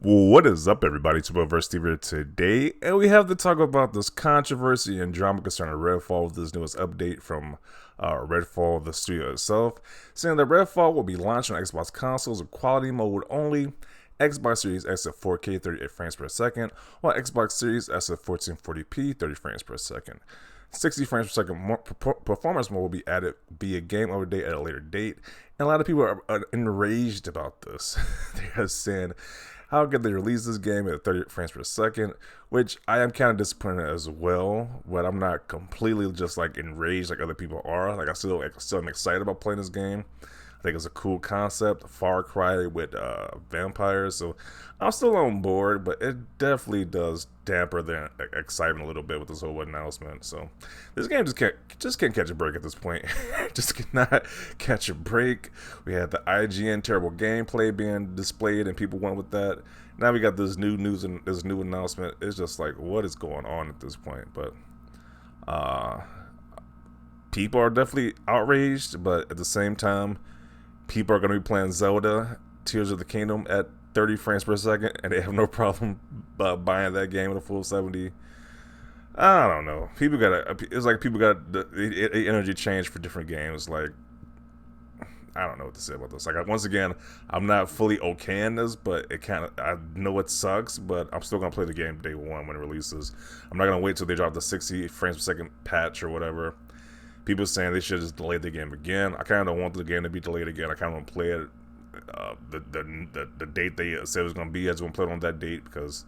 What is up, everybody? It's your boy Verse Steve here today, and we have to talk about this controversy and drama concerning Redfall with this newest update from Redfall, the studio itself, saying that Redfall will be launched on Xbox consoles with quality mode only, Xbox Series X at 4K 38 frames per second, while Xbox Series S at 1440p 30 frames per second. 60 frames per second performance mode will be added via game update at a later date, and a lot of people are enraged about this. They are saying, how could they release this game at 30 frames per second? Which I am kind of disappointed as well, but I'm not completely just like enraged like other people are. Like I still am excited about playing this game. I think it's a cool concept, Far Cry with vampires. So I'm still on board, but it definitely does damper the excitement a little bit with this whole announcement. So this game just can't catch a break at this point. Just cannot catch a break. We had the IGN terrible gameplay being displayed, and people went with that. Now we got this new news and this new announcement. It's just like, what is going on at this point? But people are definitely outraged, but at the same time, people are going to be playing Zelda Tears of the Kingdom at 30 frames per second, and they have no problem buying that game at a full 70. I don't know. It's like people got the energy change for different games. Like, I don't know what to say about this. Like, once again, I'm not fully okay in this, but I know it sucks, but I'm still going to play the game day one when it releases. I'm not going to wait till they drop the 60 frames per second patch or whatever. People saying they should just delay the game again. I kind of don't want the game to be delayed again. I kind of want to play it the date they said it was going to be. I just want to play it on that date because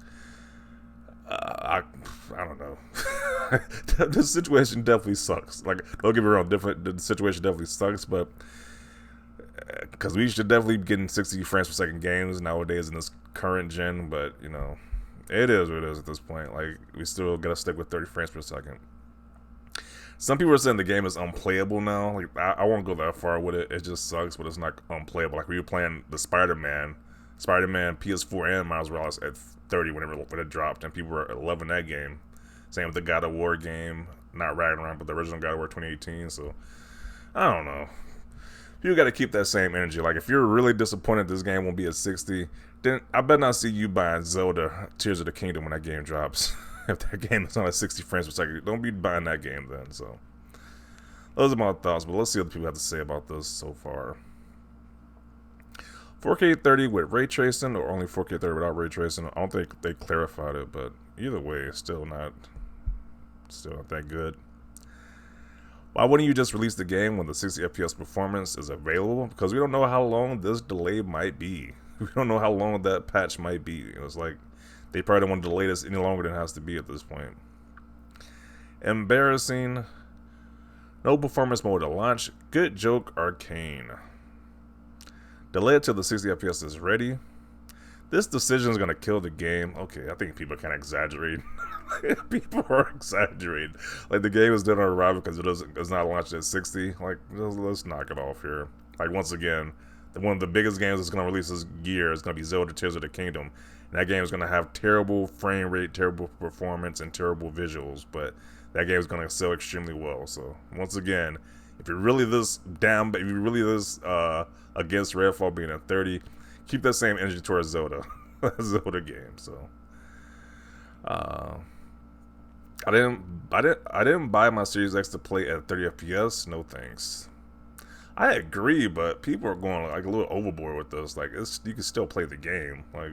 I don't know. The situation definitely sucks. Like, don't get me wrong, the situation definitely sucks, but because we should definitely be getting 60 frames per second games nowadays in this current gen. But you know, it is what it is at this point. Like, we still gotta stick with 30 frames per second. Some people are saying the game is unplayable now. Like, I won't go that far with it. It just sucks, but it's not unplayable. Like, we were playing the Spider-Man PS4 and Miles Morales at 30 when it dropped, and people were loving that game. Same with the God of War game, not Ragnarok, but the original God of War 2018. So I don't know. You got to keep that same energy. Like, if you're really disappointed this game won't be at 60, then I bet not see you buying Zelda Tears of the Kingdom when that game drops. If that game is on at 60 frames per second, don't be buying that game then. So those are my thoughts, but let's see what people have to say about this so far. 4K 30 with ray tracing, or only 4K 30 without ray tracing? I don't think they clarified it, but either way, it's still not that good. Why wouldn't you just release the game when the 60 FPS performance is available? Because we don't know how long this delay might be. We don't know how long that patch might be. It's like they probably don't want to delay this any longer than it has to be at this point. Embarrassing. No performance mode at launch. Good joke, Arcane. Delay it till the 60 FPS is ready. This decision is going to kill the game. Okay, I think people are kind of exaggerating. People are exaggerating. Like, the game is done on arrival because it's not launched at 60. Like, let's knock it off here. Like, once again, one of the biggest games that's going to release this year is going to be Zelda Tears of the Kingdom. And that game is going to have terrible frame rate, terrible performance, and terrible visuals. But that game is going to sell extremely well. So, once again, if you're really this against Redfall being at 30, keep that same energy towards Zelda. Zelda game. So I didn't buy my Series X to play at 30 FPS. No thanks. I agree, but people are going like a little overboard with this. Like, you can still play the game. Like,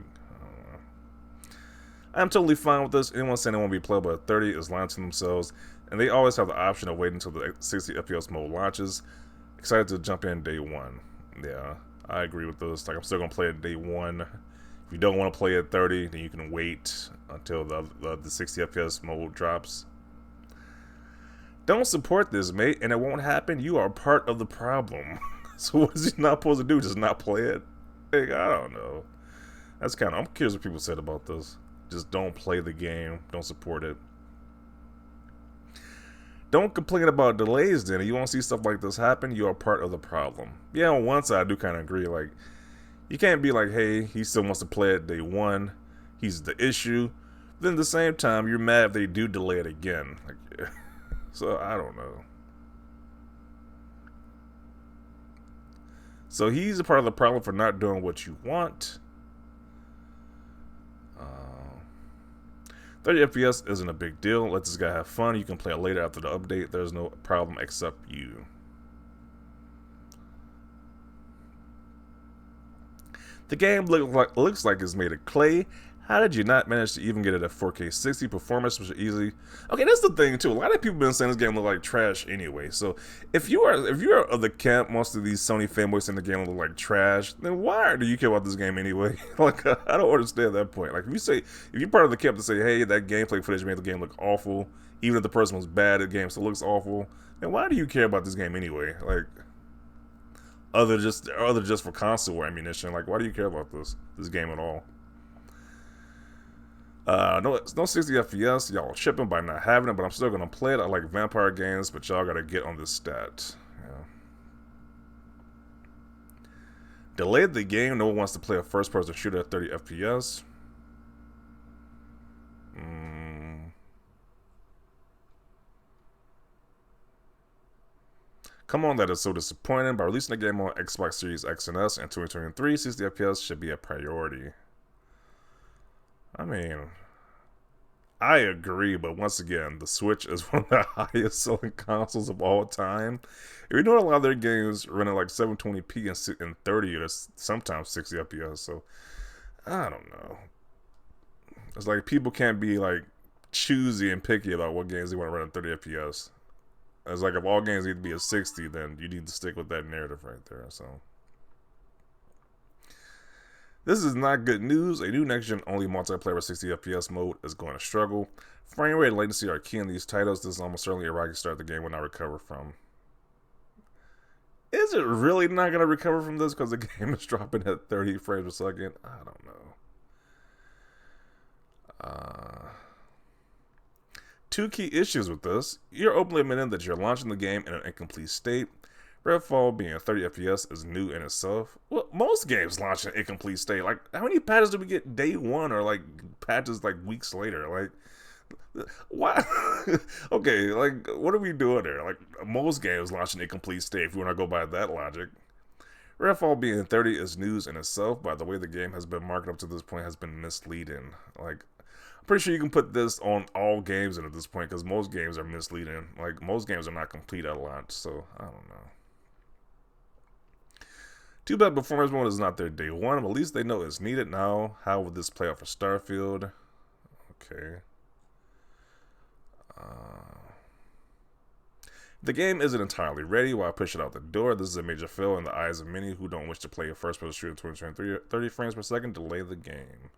I'm totally fine with this. Anyone saying they won't be playable at 30 is lying to themselves, and they always have the option of waiting until the 60 FPS mode launches. Excited to jump in day one. Yeah, I agree with this. Like, I'm still gonna play it day one. If you don't want to play at 30, then you can wait until the 60 FPS mode drops. Don't support this, mate, and it won't happen. You are part of the problem. So what is he not supposed to do? Just not play it? Like, I don't know. I'm curious what people said about this. Just don't play the game. Don't support it. Don't complain about delays then. If you want to see stuff like this happen, you are part of the problem. Yeah, on one side, I do kind of agree. Like, you can't be like, hey, he still wants to play it day one. He's the issue. Then at the same time, you're mad if they do delay it again. Like, so, I don't know. So he's a part of the problem for not doing what you want. 30 FPS isn't a big deal. Let this guy have fun. You can play it later after the update. There's no problem except you. The game looks like it's made of clay. How did you not manage to even get it at 4K 60? Performance was easy. Okay, that's the thing too. A lot of people have been saying this game look like trash anyway. So if you are of the camp, most of these Sony fanboys in the game look like trash, then why do you care about this game anyway? Like I don't understand that point. Like if you're part of the camp to say, hey, that gameplay footage made the game look awful, even if the person was bad, the game still looks awful, then why do you care about this game anyway? Like other just for console war ammunition. Like why do you care about this game at all? No 60 FPS. Y'all shipping by not having it, but I'm still gonna play it. I like vampire games, but y'all gotta get on this stat. Yeah. Delayed the game. No one wants to play a first-person shooter at 30 FPS. Come on, that is so disappointing. By releasing the game on Xbox Series X and S in 2023, 60 FPS should be a priority. I mean, I agree, but once again, the Switch is one of the highest selling consoles of all time. If you know a lot of their games run at like 720p and 30 or sometimes 60 FPS, so I don't know. It's like people can't be like choosy and picky about what games they want to run at 30 FPS. It's like if all games need to be at 60, then you need to stick with that narrative right there. So this is not good news. A new next-gen only multiplayer with 60 FPS mode is going to struggle. Frame rate and latency are key in these titles. This is almost certainly a rocky start the game will not recover from. Is it really not going to recover from this because the game is dropping at 30 frames per second? I don't know. Two key issues with this. You're openly admitting that you're launching the game in an incomplete state. Redfall being at 30 FPS is new in itself. Well, most games launch in an incomplete state. Like, how many patches do we get day one or like patches like weeks later? Like, why? Okay, like, what are we doing there? Like, most games launch in incomplete state if you want to go by that logic. Redfall being 30 is news in itself. By the way the game has been marketed up to this point has been misleading. Like, I'm pretty sure you can put this on all games at this point because most games are misleading. Like, most games are not complete at launch, so I don't know. Too bad performance mode is not there day one, but at least they know it's needed now. How would this play out for Starfield? Okay. The game isn't entirely ready. While I push it out the door, this is a major fail in the eyes of many who don't wish to play a first-person shooter in 2023. 30 frames per second, delay the game.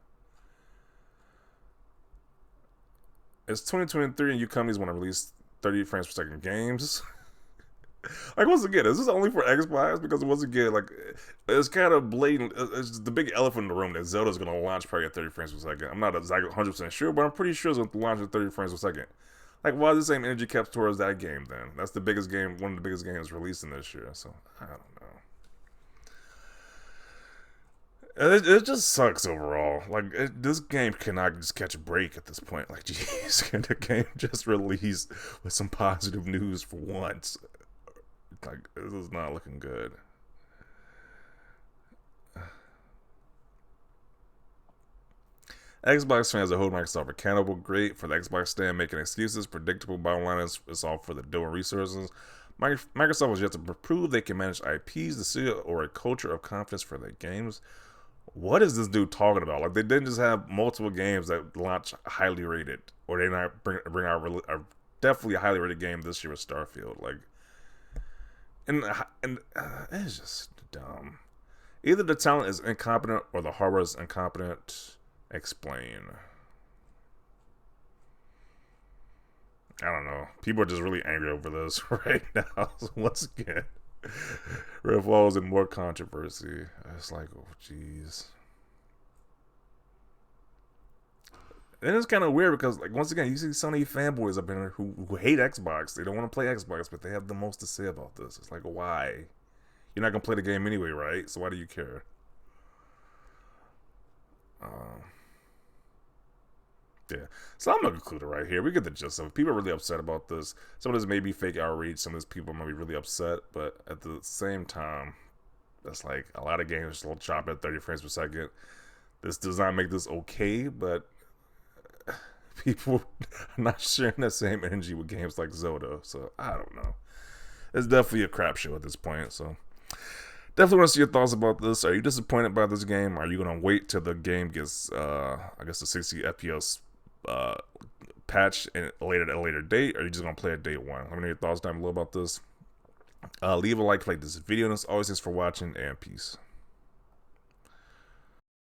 It's 2023 and you companies want to release 30 frames per second games. Like, once again, is this only for Xbox? Because once again, like, it's kind of blatant. It's the big elephant in the room that Zelda's going to launch probably at 30 frames per second. I'm not exactly 100% sure, but I'm pretty sure it's going to launch at 30 frames per second. Like, why the same energy kept towards that game then? That's the biggest game, one of the biggest games releasing this year. So, I don't know. It just sucks overall. Like, this game cannot just catch a break at this point. Like, jeez, can the game just release with some positive news for once? Like, this is not looking good. Xbox fans that hold Microsoft accountable, great. For the Xbox stand, making excuses, predictable. Bottom line is it's all for the dough and resources. Microsoft was yet to prove they can manage IPs, the studio, or a culture of confidence for their games. What is this dude talking about? Like, they didn't just have multiple games that launch highly rated, or they not bring out a definitely a highly rated game this year with Starfield. Like, and it's just dumb. Either the talent is incompetent or the hardware is incompetent. Explain. I don't know. People are just really angry over this right now. So once again, Redfall is in more controversy. It's like, oh, jeez. And it's kind of weird because, like, once again, you see Sony fanboys up in there who hate Xbox. They don't want to play Xbox, but they have the most to say about this. It's like, why? You're not going to play the game anyway, right? So why do you care? Yeah. So I'm going to conclude it right here. We get the gist of it. People are really upset about this. Some of this may be fake outrage. Some of these people might be really upset. But at the same time, that's like a lot of games still chop at 30 frames per second. This does not make this okay, but people are not sharing that same energy with games like Zelda. So I don't know. It's definitely a crap show at this point. So definitely want to see your thoughts about this. Are you disappointed by this game? Are you gonna wait till the game gets, I guess, the 60 FPS patch at a later date? Or are you just gonna play it day one? Let me know your thoughts down below about this. Leave a like if you like this video, and as always, thanks for watching, and peace.